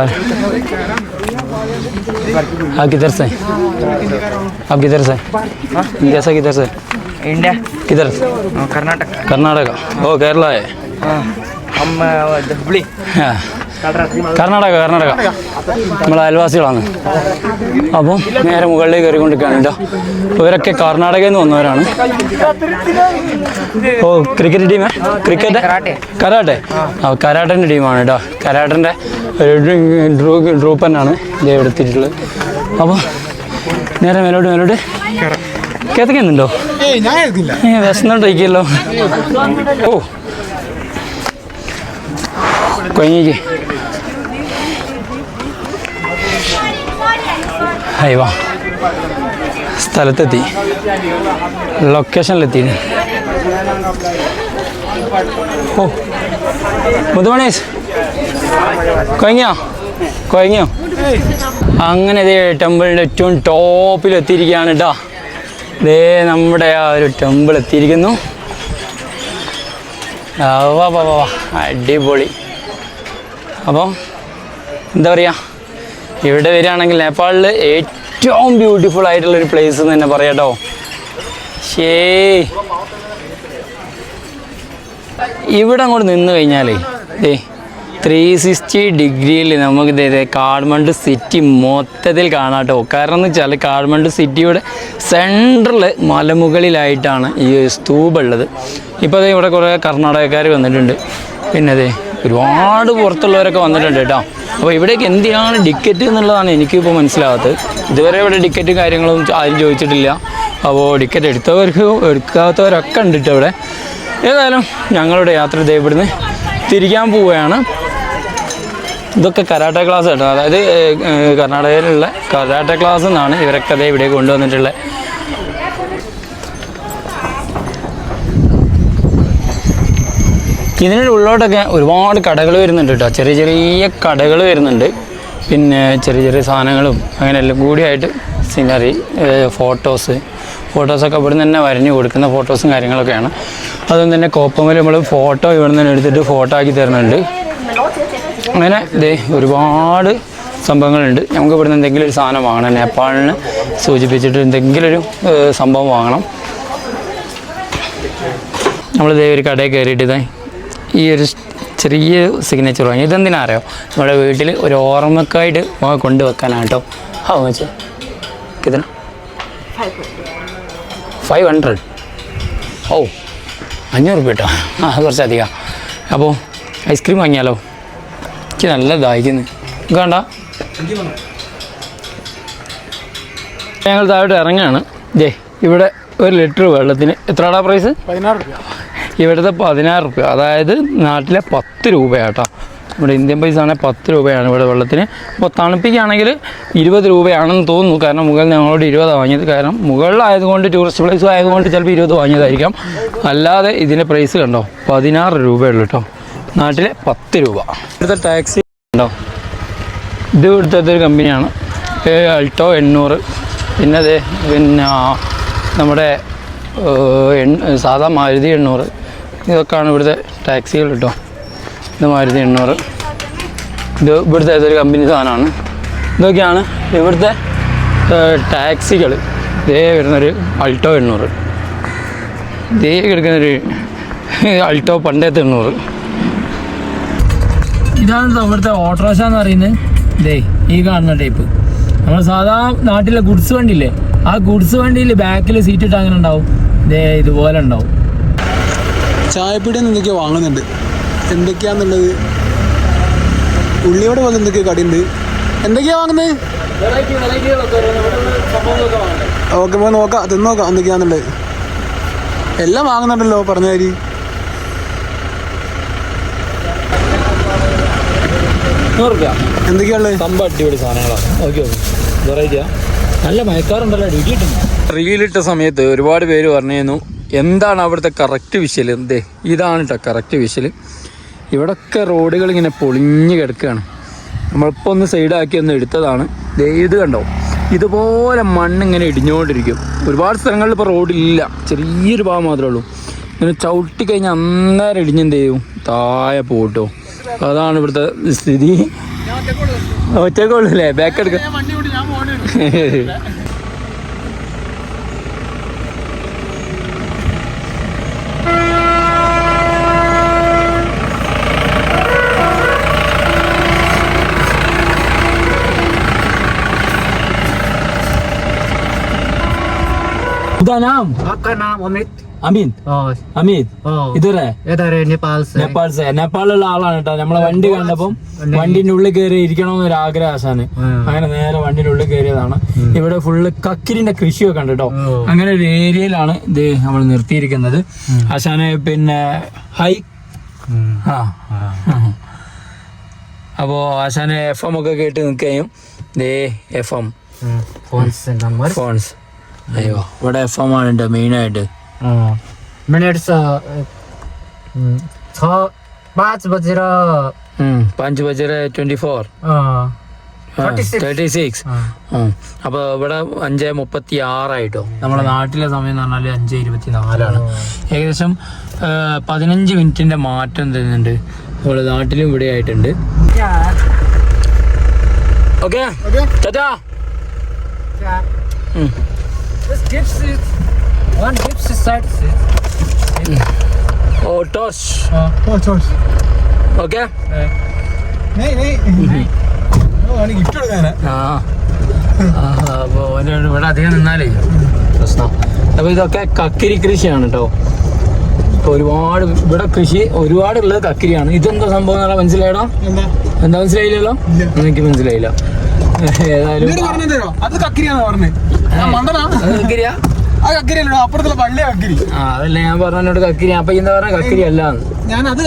आप किधर से? आप किधर से? इंडिया से किधर से? इंडिया किधर? कर्नाटक. कर्नाटका. ओ केरला है. ಹುಬ್ಳಿ കർണാടക നമ്മളെ അയൽവാസികളാണ്. അപ്പം നേരെ മുകളിലേക്ക് കയറിക്കൊണ്ടിരിക്കുകയാണ് കേട്ടോ. ഇവരൊക്കെ കർണാടകയിൽ നിന്ന് വന്നവരാണ്. ഓ ക്രിക്കറ്റ് ടീമേ? ക്രിക്കറ്റ് കരാട്ടെ കരാട്ടൻ്റെ ടീമാണ് കേട്ടോ. കരാട്ടൻ്റെ ഗ്രൂപ്പ് തന്നെയാണ് ഇത് എടുത്തിട്ടുള്ളത്. അപ്പോൾ നേരെ മേലോട്ട് കേൾക്കുന്നുണ്ടോ? വിശന്നിട്ടിരിക്കുമല്ലോ. ഓ കൊഞ്ഞിക്ക് അയ്യോ സ്ഥലത്തെത്തി, ലൊക്കേഷനിലെത്തി. ഓ മുതുമണീസ് കൊയങ്ങിയോ? അങ്ങനെ ഇതേ ടെമ്പിളിൻ്റെ ഏറ്റവും ടോപ്പിലെത്തിയിരിക്കുകയാണ് കേട്ടോ. ഇതേ നമ്മുടെ ആ ഒരു ടെമ്പിൾ എത്തിയിരിക്കുന്നു. അടിപൊളി. അപ്പോൾ എന്താ പറയുക, ഇവിടെ വരികയാണെങ്കിൽ നേപ്പാളിൽ ഏറ്റവും ബ്യൂട്ടിഫുൾ ആയിട്ടുള്ളൊരു പ്ലേസ് എന്ന് തന്നെ പറയാം കേട്ടോ. ഇവിടെ അങ്ങോട്ട് നിന്ന് കഴിഞ്ഞാലേ 360 ഡിഗ്രിയിൽ നമുക്ക് കാഠ്മണ്ഡു സിറ്റി മൊത്തത്തിൽ കാണാം കേട്ടോ. കാരണം എന്ന് വെച്ചാൽ കാഠ്മണ്ഡു സിറ്റിയുടെ സെൻട്രൽ മലമുകളിലായിട്ടാണ് ഈ സ്തൂപം ഉള്ളത്. ഇപ്പോൾ ഇവിടെ കുറേ കർണാടകക്കാർ വന്നിട്ടുണ്ട്, പിന്നെ ഒരുപാട് പുറത്തുള്ളവരൊക്കെ വന്നിട്ടുണ്ട് കേട്ടോ. അപ്പോൾ ഇവിടേക്ക് എന്തിനാണ് ടിക്കറ്റ് എന്നുള്ളതാണ് എനിക്കിപ്പോൾ മനസ്സിലാകാത്തത്. ഇതുവരെ ഇവിടെ ടിക്കറ്റും കാര്യങ്ങളും ആരും ചോദിച്ചിട്ടില്ല. അപ്പോൾ ടിക്കറ്റ് എടുക്കാത്തവരൊക്കെ ഉണ്ട് കേട്ടോ ഇവിടെ. ഏതായാലും ഞങ്ങളുടെ യാത്ര ഇവിടുന്ന് തിരിക്കാൻ പോവുകയാണ്. ഇതൊക്കെ കരാട്ടെ ക്ലാസ് കേട്ടോ, അതായത് കർണാടകയിലുള്ള കരാട്ടെ ക്ലാസ് എന്നാണ് ഇവരൊക്കെ ഇവിടെ കൊണ്ടുവന്നിട്ടുള്ളത്. ഇതിൻ്റെ ഉള്ളോട്ടൊക്കെ ഒരുപാട് കടകൾ വരുന്നുണ്ട് കേട്ടോ. ചെറിയ കടകൾ വരുന്നുണ്ട്, പിന്നെ ചെറിയ സാധനങ്ങളും അങ്ങനെ എല്ലാം കൂടിയായിട്ട് സീനറി, ഫോട്ടോസൊക്കെ ഇവിടെ നിന്ന് തന്നെ വരഞ്ഞു കൊടുക്കുന്ന ഫോട്ടോസും കാര്യങ്ങളൊക്കെയാണ്. അതും തന്നെ കോപ്പമേൽ നമ്മൾ ഫോട്ടോ ഇവിടെ നിന്ന് എടുത്തിട്ട് ഫോട്ടോ ആക്കി തരുന്നുണ്ട്. അങ്ങനെ ഒരുപാട് സംഭവങ്ങളുണ്ട്. നമുക്ക് ഇവിടുന്ന് എന്തെങ്കിലും ഒരു സാധനം വാങ്ങണം, നേപ്പാളിന് സൂചിപ്പിച്ചിട്ട് എന്തെങ്കിലും ഒരു സംഭവം വാങ്ങണം. നമ്മൾ ഒരു കടയിൽ കയറിയിട്ട് ഈ ഒരു ചെറിയ സിഗ്നേച്ചർ വാങ്ങി. ഇതെന്തിനാ അറിയോ? നമ്മുടെ വീട്ടിൽ ഒരു ഓർമ്മക്കായിട്ട് കൊണ്ടുവെക്കാനാണ് കേട്ടോ. വെച്ച് കിതന 500. ഓ 500 രൂപ കേട്ടോ. കുറച്ചധികം. അപ്പോൾ ഐസ്ക്രീം വാങ്ങിയാലോ? എനിക്ക് നല്ല ദാഹിക്കുന്നു. വേണ്ട, ഞങ്ങൾ താഴോട്ട് ഇറങ്ങുകയാണ്. ഇവിടെ 1 ലിറ്റർ വെള്ളത്തിന് എത്രയാടാ പ്രൈസ്? 16 രൂപ. ഇവിടുത്തെ 16 രൂപ, അതായത് നാട്ടിലെ 10 രൂപയാട്ടോ. നമ്മുടെ ഇന്ത്യൻ പൈസ ആണെങ്കിൽ 10 രൂപയാണ് ഇവിടെ വെള്ളത്തിന്. അപ്പോൾ തണുപ്പിക്കുകയാണെങ്കിൽ 20 രൂപയാണെന്ന് തോന്നുന്നു. കാരണം മുകളിൽ ഞങ്ങളോട് 20 വാങ്ങിയത്. കാരണം മുകളിലായതുകൊണ്ട് ടൂറിസ്റ്റ് പ്ലേസും ആയതുകൊണ്ട് ചിലപ്പോൾ 20 വാങ്ങിയതായിരിക്കാം. അല്ലാതെ ഇതിൻ്റെ പ്രൈസ് കണ്ടോ 16 രൂപയുള്ളൂ കേട്ടോ. നാട്ടിലെ 10 രൂപ. ഇവിടുത്തെ ടാക്സി ഉണ്ടോ? ഇത് ഇവിടുത്തെ ഒരു കമ്പനിയാണ്, അൾട്ടോ 800. പിന്നെ നമ്മുടെ സാധാ മാരുതി 800. ഇതൊക്കെയാണ് ഇവിടുത്തെ ടാക്സികൾ കേട്ടോ. ഇത് മാരുതി 800. ഇത് ഇവിടുത്തെ ഏതൊരു കമ്പനി സാധനമാണ്. ഇതൊക്കെയാണ് ഇവിടുത്തെ ടാക്സികൾ. വരുന്നൊരു അൾട്ടോ 800. കിടക്കുന്നൊരു അൾട്ടോ പണ്ടത്തെ 800. ഇതാണ് ഇവിടുത്തെ ഓട്ടോറിക്ഷ എന്ന് പറയുന്നത്. ഈ കാണുന്ന ടൈപ്പ് നമ്മൾ സാധാ നാട്ടിലെ ഗുഡ്സ് വണ്ടിയില്ലേ, ആ ഗുഡ്സ് വണ്ടിയിൽ ബാക്കിൽ സീറ്റ് ഇട്ട് അങ്ങനെ ഉണ്ടാവും. ഇതുപോലെ ഉണ്ടാവും. ചായപ്പീടിയിൽ എന്തൊക്കെയോ വാങ്ങുന്നുണ്ട്. എന്തൊക്കെയാന്നുള്ളത് ഉള്ളിയോടെ പോലെ എന്തൊക്കെയോ കടയുണ്ട്. എന്തൊക്കെയാ വാങ്ങുന്നത്? ഓക്കെ, പോയി നോക്കാം, തിന്ന് നോക്കാം എന്തൊക്കെയാന്നുള്ളത്. എല്ലാം വാങ്ങുന്നുണ്ടല്ലോ പറഞ്ഞ കാര്യം. എന്തൊക്കെയാണുള്ളത്? സംഭവം അടിപൊളി സാധനങ്ങളാണ്. ഓക്കെ, വെറൈറ്റിയാ. നല്ല മയക്കാറുണ്ടല്ലോ. റീലിട്ട സമയത്ത് ഒരുപാട് പേര് പറഞ്ഞിരുന്നു എന്താണ് അവിടുത്തെ കറക്റ്റ് വിഷ്വൽ. ഇതാണ് കേട്ടോ കറക്റ്റ് വിഷ്വൽ. ഇവിടൊക്കെ റോഡുകൾ ഇങ്ങനെ പൊളിഞ്ഞ് കിടക്കുകയാണ്. നമ്മളിപ്പോൾ ഒന്ന് സൈഡാക്കി ഒന്ന് എടുത്തതാണ്. ഇത് കണ്ടോ, ഇതുപോലെ മണ്ണിങ്ങനെ ഇടിഞ്ഞുകൊണ്ടിരിക്കും. ഒരുപാട് സ്ഥലങ്ങളിൽ ഇപ്പോൾ റോഡില്ല, ചെറിയൊരു ഭാഗം മാത്രമേ ഉള്ളൂ. ഇങ്ങനെ ചവിട്ടി കഴിഞ്ഞാൽ അന്നേരം ഇടിഞ്ഞെന്ത് ചെയ്യും, താഴെ പോട്ടോ. അതാണ് ഇവിടുത്തെ സ്ഥിതി. ഒറ്റക്കുള്ളൂല്ലേ, ബാക്ക് എടുക്ക. आपका नाम? आपका नाम अमित? അമീൻ. അമീത്. ഇതേ नेपाल से. നേപ്പാൾ സെ നേപ്പാളിലുള്ള ആളാണ് കേട്ടോ. നമ്മളെ വണ്ടി കണ്ടപ്പം വണ്ടിന്റെ ഉള്ളിൽ കയറി ഇരിക്കണമെന്ന് ഒരു ആഗ്രഹം ആശാന്. അങ്ങനെ നേരെ വണ്ടിന്റെ ഉള്ളിൽ കയറിയതാണ്. ഇവിടെ ഫുള്ള് കക്കിരിന്റെ കൃഷിയൊക്കെ ഉണ്ട് കേട്ടോ. അങ്ങനെ ഒരു ഏരിയയിലാണ് ഇത് നമ്മൾ നിർത്തിയിരിക്കുന്നത്. ആശാന് പിന്നെ ഹൈ അപ്പോ ആശാന് FM ഒക്കെ കേട്ട് നിൽക്കുകയും FM ഫോൺസ് അയ്യോ ഇവിടെ FM ആണ് മെയിനായിട്ട്. मिनट्स 5 बजेर 24 36. അപ്പൊ ഇവിടെ 5:36 നമ്മുടെ നാട്ടിലെ സമയം എന്ന് പറഞ്ഞാല് 5:24 ഏകദേശം 15 മിനിറ്റിന്റെ മാറ്റം തരുന്നുണ്ട്. നമ്മള് നാട്ടിലും ഇവിടെ ആയിട്ടുണ്ട്. Okay tata. One gips is side. ഓ ടോസ് ഓക്കെ. ഗിഫ്റ്റ് കൊടുക്കാനാ. അപ്പൊ ഇവിടെ അധികം നിന്നാലേ പ്രശ്നം. അപ്പൊ ഇതൊക്കെ കക്കിരി കൃഷിയാണ് കേട്ടോ. ഒരുപാട് ഇവിടെ കൃഷി ഒരുപാടുള്ളത് കക്കിരിയാണ്. ഇതെന്താ സംഭവം എന്നാ മനസ്സിലായടാ? എന്താ മനസ്സിലായില്ലല്ലോ? എനിക്ക് മനസ്സിലായില്ല. ഏതായാലും അത് കക്കിരിയാന്ന് പറഞ്ഞേ. കക്കിരിയാ? ആ കക്കിരിയല്ലോ, അപ്പുറത്തുള്ള പള്ളിയ കക്കിരി. അതല്ല ഞാൻ പറഞ്ഞോട് കക്കിരി. അപ്പൊ ഇന്ന് പറഞ്ഞ കക്കിരി അല്ലാന്ന് ഞാൻ അത്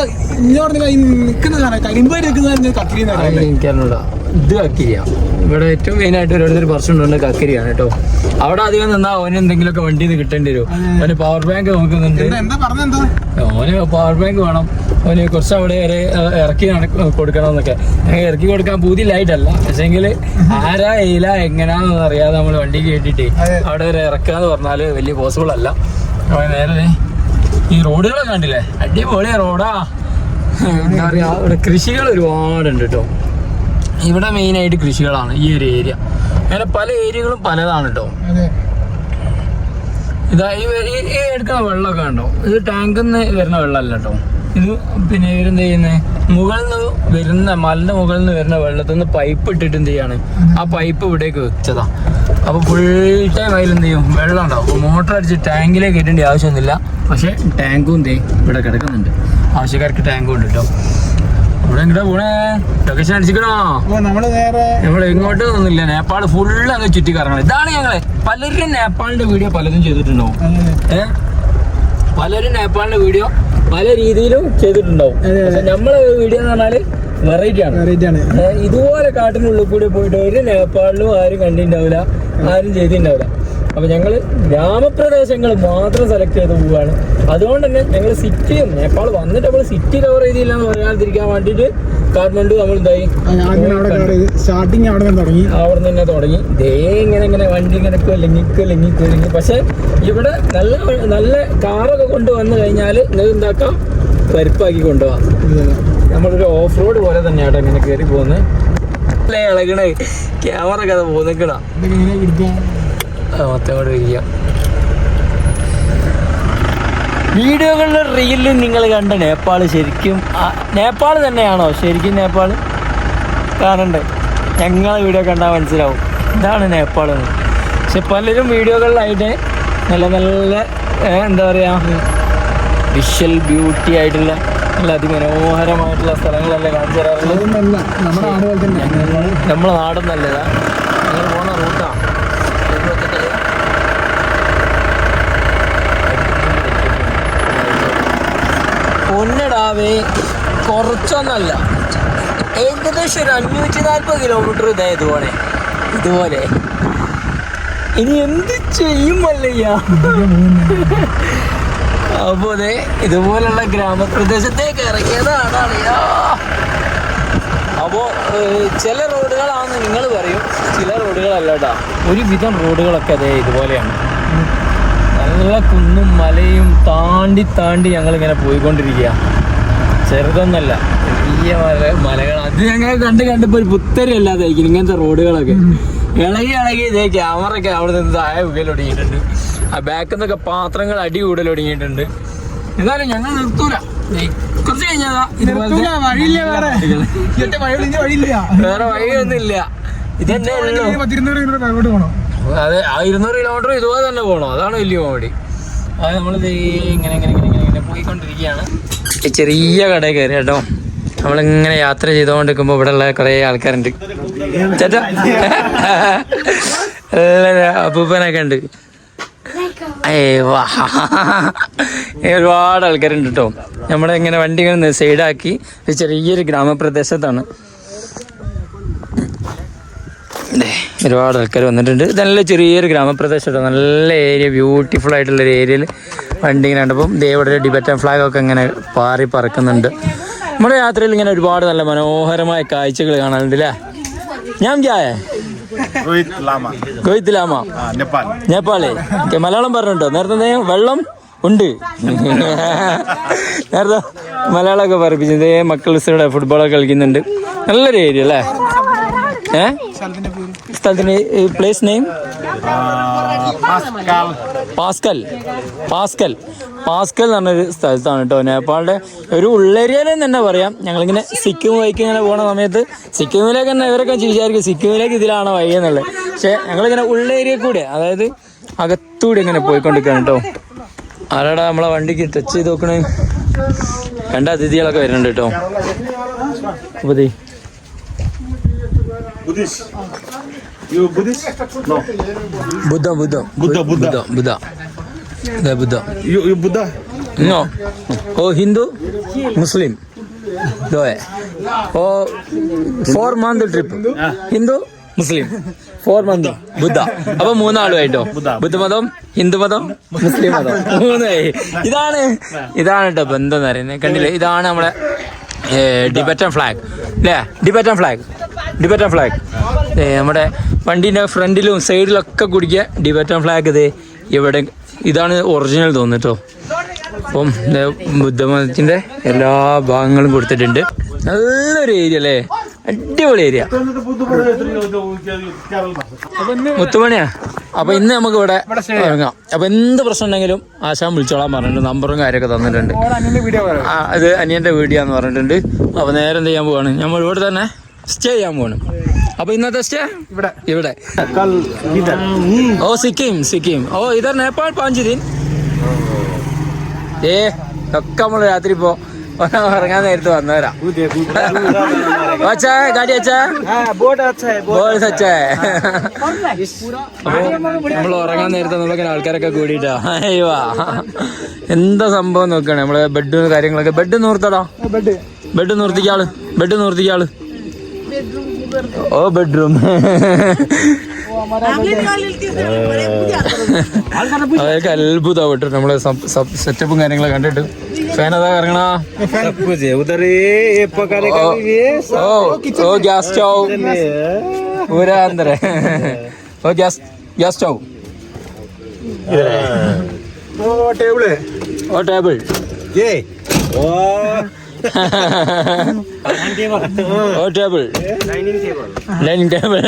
നിൽക്കുന്നതാണ് കരിമ്പായിട്ട് നിൽക്കുന്നതാണ് കക്കിരി. എനിക്കറിഞ്ഞൂടാ. ഇത് കക്കിരിയാ. ഇവിടെ ഏറ്റവും മെയിൻ ആയിട്ട് ഓരോരുത്തർ പ്രശ്നമുണ്ട് കക്കിരിയാണ് കേട്ടോ. അവിടെ അധികം നിന്നാ ഓന് എന്തെങ്കിലുമൊക്കെ വണ്ടിയിൽ നിന്ന് കിട്ടേണ്ടി വരും. ഓന് പവർ ബാങ്ക് നോക്കുന്നുണ്ട്. ഓന് പവർ ബാങ്ക് വേണം. ഓന് കുറച്ച് അവിടെ വരെ ഇറക്കി കൊടുക്കണം എന്നൊക്കെ. ഇറക്കി കൊടുക്കാൻ പൂതിയിലായിട്ടല്ല, പക്ഷെങ്കിൽ ആരാ ഏല എങ്ങനെയാണെന്ന് അറിയാതെ നമ്മൾ വണ്ടി കേട്ടിട്ട് അവിടെ വരെ ഇറക്കാന്ന് പറഞ്ഞാല് വലിയ പോസിബിൾ അല്ല. നേരെ ഈ റോഡുകളൊക്കെ കണ്ടില്ലേ, അടിപൊളിയ റോഡാ. എന്താ പറയാ, ഇവിടെ കൃഷികൾ ഒരുപാടുണ്ട് കേട്ടോ. ഇവിടെ മെയിനായിട്ട് കൃഷികളാണ് ഈ ഒരു ഏരിയ. അങ്ങനെ പല ഏരിയകളും പലതാണ് കേട്ടോ. ഇതാ ഈ എടുക്കുന്ന വെള്ളമൊക്കെ ഉണ്ടോ, ഇത് ടാങ്കിൽ നിന്ന് വരുന്ന വെള്ളമല്ല കേട്ടോ. ഇത് പിന്നെ ഇവരെന്ത് ചെയ്യുന്നത്, മുകളിൽ നിന്ന് വരുന്ന മലന്റെ മുകളിൽ നിന്ന് വരുന്ന വെള്ളത്തിൽ നിന്ന് പൈപ്പ് ഇട്ടിട്ട് എന്ത് ചെയ്യാണ്, ആ പൈപ്പ് ഇവിടേക്ക് വെച്ചതാ. അപ്പോൾ ഫുൾ ടൈം അതിൽ എന്ത് ചെയ്യും, വെള്ളം ഉണ്ടാവും. അപ്പോൾ മോട്ടർ അടിച്ച് ടാങ്കിലേക്ക് ഇടേണ്ട ആവശ്യമൊന്നുമില്ല. പക്ഷേ ടാങ്കും എന്ത് ഇവിടെ കിടക്കുന്നുണ്ട്. ആവശ്യക്കാർക്ക് ടാങ്കും ഉണ്ട് കേട്ടോ. ഇവിടെ എങ്ങോട്ടാ പോണേ, ലൊക്കേഷൻ അടിച്ചിക്കണോ? നമ്മൾ എങ്ങോട്ട് ഒന്നുമില്ല, നേപ്പാൾ ഫുള്ള് അങ്ങ് ചുറ്റി കറങ്ങണം. ഇതാണ് ഞങ്ങള്. പലരും നേപ്പാളിന്റെ വീഡിയോ പലതും ചെയ്തിട്ടുണ്ടാവും. പലരും നേപ്പാളിന്റെ വീഡിയോ പല രീതിയിലും ചെയ്തിട്ടുണ്ടാവും. പക്ഷെ നമ്മളെ വീഡിയോ എന്ന് പറഞ്ഞാല് വെറൈറ്റി ആണ്. ഇതുപോലെ കാട്ടിനുള്ളിൽ കൂടി പോയിട്ട് ഒരു നേപ്പാളിലും ആരും കണ്ടിട്ടുണ്ടാവില്ല, ആരും ചെയ്തിട്ടുണ്ടാവില്ല. അപ്പൊ ഞങ്ങള് ഗ്രാമപ്രദേശങ്ങൾ മാത്രം സെലക്ട് ചെയ്ത് പോവുകയാണ്. അതുകൊണ്ട് തന്നെ ഞങ്ങൾ സിറ്റിയും നേപ്പാൾ വന്നിട്ട് നമ്മൾ സിറ്റി കവർ ചെയ്തില്ല എന്ന് പറയാതിരിക്കാൻ വേണ്ടിയിട്ട് കാഠ്മണ്ഡു നമ്മൾ എന്തായി സ്റ്റാർട്ടിങ് അവിടെ തന്നെ തുടങ്ങി. ദേ ഇങ്ങനെ വണ്ടി ഇങ്ങനെ ലെങ്ങി. പക്ഷെ ഇവിടെ നല്ല നല്ല കാറൊക്കെ കൊണ്ടുവന്നു കഴിഞ്ഞാൽ നിങ്ങൾക്ക് എന്താക്കാം, പരിപ്പാക്കി കൊണ്ടുപോവാം. നമ്മളൊരു ഓഫ് റോഡ് പോലെ തന്നെയാട്ടോ ഇങ്ങനെ കയറി പോകുന്നത്. അല്ലേ ഇളകണേ ക്യാമറ കഥ പോന്നിക്കടാ മൊത്തം കൂടെ വയ്ക്കുക. വീഡിയോകളിലും റീലിലും നിങ്ങൾ കണ്ട നേപ്പാൾ ശരിക്കും നേപ്പാൾ തന്നെയാണോ ശരിക്കും നേപ്പാൾ? കാണണ്ടേ, ഞങ്ങളെ വീഡിയോ കണ്ടാൽ മനസ്സിലാവും ഇതാണ് നേപ്പാൾ എന്ന്. പക്ഷെ പലരും വീഡിയോകളിലായിട്ട് നല്ല നല്ല എന്താ പറയുക, വിഷ്വൽ ബ്യൂട്ടി ആയിട്ടുള്ള നല്ല അതിമനോഹരമായിട്ടുള്ള സ്ഥലങ്ങളല്ലേ കാണിച്ചു തരാറുള്ളത്. നമ്മളെ നാടും നല്ലതാ. ഞങ്ങൾ പോണ റൂട്ടാണ്. പൊന്നടാവേ, കുറച്ചൊന്നല്ല, ഏകദേശം ഒരു 540 കിലോമീറ്റർ ഇതുപോലെ. ഇനി എന്ത് ചെയ്യും മല്ലയ്യ? അപ്പോ അതെ ഇതുപോലുള്ള ഗ്രാമപ്രദേശത്തേക്ക് ഇറങ്ങിയതാണ്. അപ്പോൾ ചില റോഡുകളാണെന്ന് നിങ്ങൾ പറയും, ചില റോഡുകളല്ല കേട്ടോ. ഒരുവിധം റോഡുകളൊക്കെ അതെ ഇതുപോലെയാണ്. നല്ല കുന്നും മലയും താണ്ടി ഞങ്ങളിങ്ങനെ പോയിക്കൊണ്ടിരിക്കുക. ചെറുതൊന്നല്ല, വലിയ മലകൾ. അത് ഞങ്ങൾ കണ്ടിപ്പോൾ ഒരു പുത്തരി അല്ലാതായിരിക്കും ഇങ്ങനത്തെ റോഡുകളൊക്കെ. ഇളകി ഇതേ ക്യാമറയൊക്കെ അവിടെ നിന്ന് താഴെ വീഴൽ ഒടുങ്ങിയിട്ടുണ്ട്. ആ ബാക്കിൽ നിന്നൊക്കെ പാത്രങ്ങൾ അടി കൂടൽ ഒടുങ്ങിയിട്ടുണ്ട്. എന്നാലും ഞങ്ങൾ നിർത്തൂല, കുറച്ച് കഴിഞ്ഞാ വേറെ വഴിയൊന്നും ഇല്ല. ഇതന്നെ അതെ, ആ 200 കിലോമീറ്റർ ഇതുപോലെ തന്നെ പോകണം, അതാണ് വലിയ കോമഡി. അത് നമ്മളിത് ഇങ്ങനെ ഇങ്ങനെ ഇങ്ങനെ ഇങ്ങനെ ഇങ്ങനെ പോയിക്കൊണ്ടിരിക്കുകയാണ്. ഈ ചെറിയ കടയിൽ കയറി കേട്ടോ. നമ്മളിങ്ങനെ യാത്ര ചെയ്തുകൊണ്ടിരിക്കുമ്പോൾ ഇവിടെ ഉള്ള കുറേ ആൾക്കാരുണ്ട്. ചേട്ടാ അപ്പൂപ്പനൊക്കെ ഉണ്ട്. ഒരുപാട് ആൾക്കാരുണ്ട് കേട്ടോ. നമ്മളിങ്ങനെ വണ്ടി ഇങ്ങനെ സൈഡാക്കി ഒരു ചെറിയൊരു ഗ്രാമപ്രദേശത്താണ്. ഒരുപാട് ആൾക്കാർ വന്നിട്ടുണ്ട്. നല്ല ചെറിയൊരു ഗ്രാമപ്രദേശം കേട്ടോ. നല്ല ഏരിയ, ബ്യൂട്ടിഫുൾ ആയിട്ടുള്ളൊരു ഏരിയയിൽ വണ്ടി ഇങ്ങനെ കണ്ടപ്പം ഇവിടെ ടിബറ്റൻ ഫ്ലാഗൊക്കെ ഇങ്ങനെ പാറി പറക്കുന്നുണ്ട്. നമ്മുടെ യാത്രയിൽ ഇങ്ങനെ ഒരുപാട് നല്ല മനോഹരമായ കാഴ്ചകൾ കാണാനുണ്ട് അല്ലേ? ഞാൻ ക്യായേ കൊയ്ത്ത് ലാമ നേപ്പാളേ. മലയാളം പറഞ്ഞിട്ടോ നേരത്തെ? വെള്ളം ഉണ്ട്. നേരത്തെ മലയാളമൊക്കെ പറയിപ്പിച്ചത്. മക്കൾ ഇവിടെ ഫുട്ബോളൊക്കെ കളിക്കുന്നുണ്ട്. നല്ലൊരു ഏരിയ അല്ലേ? സ്ഥലത്തിന് place name Pascal. Pascal Pascal എന്ന് പറഞ്ഞൊരു സ്ഥലത്താണ് കേട്ടോ. നേപ്പാളിൻ്റെ ഒരു ഉള്ളേരിയയിലെന്ന് തന്നെ പറയാം. ഞങ്ങളിങ്ങനെ സിക്കിം വഴിക്ക് ഇങ്ങനെ പോകുന്ന സമയത്ത് സിക്കിമിലേക്ക് തന്നെ ഇവരൊക്കെ വിചാരിക്കും സിക്കിമിലേക്ക് ഇതിലാണോ വഴി എന്നുള്ളത്. പക്ഷേ ഞങ്ങളിങ്ങനെ ഉള്ളേരിയ കൂടെ, അതായത് അകത്തൂടെ ഇങ്ങനെ പോയിക്കൊണ്ടിരിക്കുകയാണ് കേട്ടോ. ആരാടാ നമ്മളെ വണ്ടിക്ക് ടച്ച് ചെയ്ത് നോക്കണേ? 2 അതിഥികളൊക്കെ വരുന്നുണ്ട് കേട്ടോ. അപ്പോൾ Buddha. No. Oh, Hindu, Muslim. Doe. Oh, 4-month trip. Hindu, Muslim. 4 month. Buddha. അപ്പോൾ 3 ആളുമായിട്ടോ. ബുദ്ധമതം, ഹിന്ദുമതം, മുസ്ലിം മതം. 3. ഇതാണ് കേട്ടോ ബന്ധം എന്ന് പറയുന്നത്. കണ്ടില്ലേ? ഇതാണ് നമ്മളെ ടിബറ്റൻ ഫ്ലാഗ് അല്ലേ? ടിബറ്റൻ ഫ്ലാഗ് നമ്മുടെ വണ്ടീൻ്റെ ഫ്രണ്ടിലും സൈഡിലൊക്കെ കുടിക്കുക ടിബറ്റൻ ഫ്ലാഗ്. ഇത് ഇവിടെ ഇതാണ് ഒറിജിനൽ തോന്നുന്നു കേട്ടോ. അപ്പം ബുദ്ധമതത്തിൻ്റെ എല്ലാ ഭാഗങ്ങളും കൊടുത്തിട്ടുണ്ട്. നല്ലൊരു ഏരിയ അല്ലേ? അടിപൊളി ഏരിയ. മുത്തുമണിയാ. അപ്പോൾ ഇന്ന് നമുക്ക് ഇവിടെ ഇറങ്ങാം. അപ്പോൾ എന്ത് പ്രശ്നം ഉണ്ടെങ്കിലും ആശാൻ വിളിച്ചോളാൻ പറഞ്ഞിട്ടുണ്ട്. നമ്പറും കാര്യമൊക്കെ തന്നിട്ടുണ്ട്. അത് അനിയൻ്റെ വീഡിയോ എന്ന് പറഞ്ഞിട്ടുണ്ട്. അപ്പോൾ നേരെ എന്ത് ചെയ്യാൻ പോവാണ്? നമ്മൾ ഇവിടെ തന്നെ സ്റ്റേ ചെയ്യാൻ പോവാണ്. അപ്പോൾ ഇന്നത്തെ സ്റ്റേ ഇവിടെ. ഓ സിക്കിം. ഓ ഇതർ നേപ്പാൾ 5 ദിൻ. ഒക്കെ നമ്മൾ രാത്രി ഇപ്പോൾ ഇറങ്ങാൻ നേരത്ത് വന്നവരാ. ഗാഡി നമ്മൾ ഉറങ്ങാൻ നേരത്തെ നമ്മളിങ്ങനെ ആൾക്കാരൊക്കെ കൂടിയിട്ടാ. അയ്യോ എന്താ സംഭവം നോക്കുകയാണ്. നമ്മളെ ബെഡ് കാര്യങ്ങളൊക്കെ. ബെഡ് നിർത്തടാ. ബെഡ് നിർത്തിക്കാള്. ഓ ബെഡ്റൂം. അതൊക്കെ അത്ഭുതമായിട്ട് നമ്മളെ സെറ്റപ്പും കാര്യങ്ങളൊക്കെ കണ്ടിട്ട്. ഫാൻ അതാ ഇറങ്ങണ. ഓ ഗ്യാസ് സ്റ്റൗ പൂരാ അന്തര. ഓ ഗ്യാസ് സ്റ്റൗ. ഓ table. Oh, table. Dining table.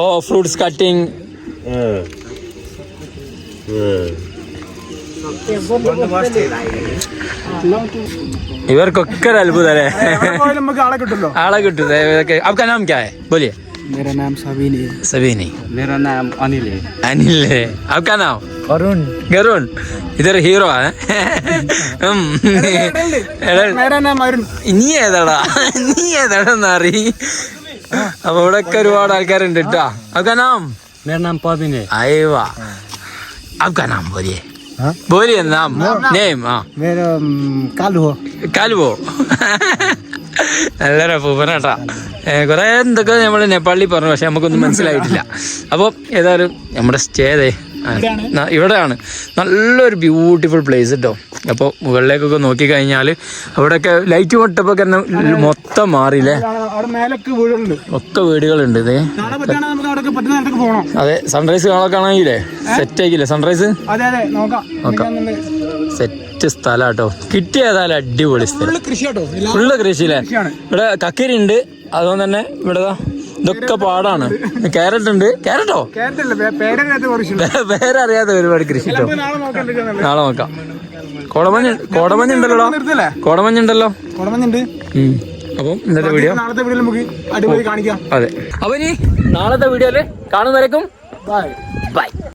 Oh, fruits cutting. ഇവർക്കൊക്കെ ഒരു അത്ഭുതം അല്ലേ? ആളെ കിട്ടും. आपका नाम क्या है? बोलिए. मेरा नाम सबीनी. मेरा नाम अनिल है. अनिल है. आपका नाम? गरुण. इधर हीरो है. मेरा नाम अरुण. നീ ഏതാടാ എന്നറി. അപ്പൊ ഇവിടെ ഒക്കെ ഒരുപാട് ആൾക്കാരുണ്ട് കേട്ടോ. आपका नाम? मेरा नाम पविन है. अयवा. आपका नाम बोलिए नाम नेम. मेरा കാലുവോ. നല്ലൊരു പൂപ്പനാട്ടാ. കുറെ എന്തൊക്കെ നമ്മൾ നേപ്പാളിൽ പറഞ്ഞു, പക്ഷെ നമുക്കൊന്നും മനസ്സിലായിട്ടില്ല. അപ്പോൾ ഏതായാലും നമ്മുടെ സ്റ്റേ ഇവിടെയാണ്. നല്ലൊരു ബ്യൂട്ടിഫുൾ പ്ലേസ് കേട്ടോ. അപ്പോൾ മുകളിലേക്കൊക്കെ നോക്കിക്കഴിഞ്ഞാൽ അവിടെയൊക്കെ ലൈറ്റ് പൊട്ടപ്പോൾ തന്നെ മൊത്തം മാറിയില്ലേ? ഒക്കെ വീടുകളുണ്ട്. ഇത് അതെ, സൺറൈസ് കാണാനാണെങ്കിലേ സെറ്റ് ആക്കിയില്ലേ? സൺറൈസ് നോക്കാം. സെറ്റ് സ്ഥലം കേട്ടോ. കിട്ടിയതായാലും അടിപൊളി സ്ഥലം. ഫുള്ള് കൃഷിയില്ലേ? ഇവിടെ കക്കിരി ഉണ്ട്. അതുകൊണ്ട് തന്നെ ഇവിടെ ഇതൊക്കെ പാടാണ്. ക്യാരറ്റ് ഉണ്ട്. ക്യാരറ്റോ? പേരറിയാത്ത ഒരുപാട് കൃഷി കേട്ടോ. നാളെ നോക്കാം. കോടമഞ്ഞുണ്ടല്ലോ. അപ്പം ഇന്നത്തെ വീഡിയോ നാളത്തെ വീഡിയോ നമുക്ക് അടിപൊളി കാണിക്കാം. അതെ. അപ്പൊ ഇനി നാളത്തെ വീഡിയോയില് കാണുന്നവരേക്കും ബൈ. ബൈ.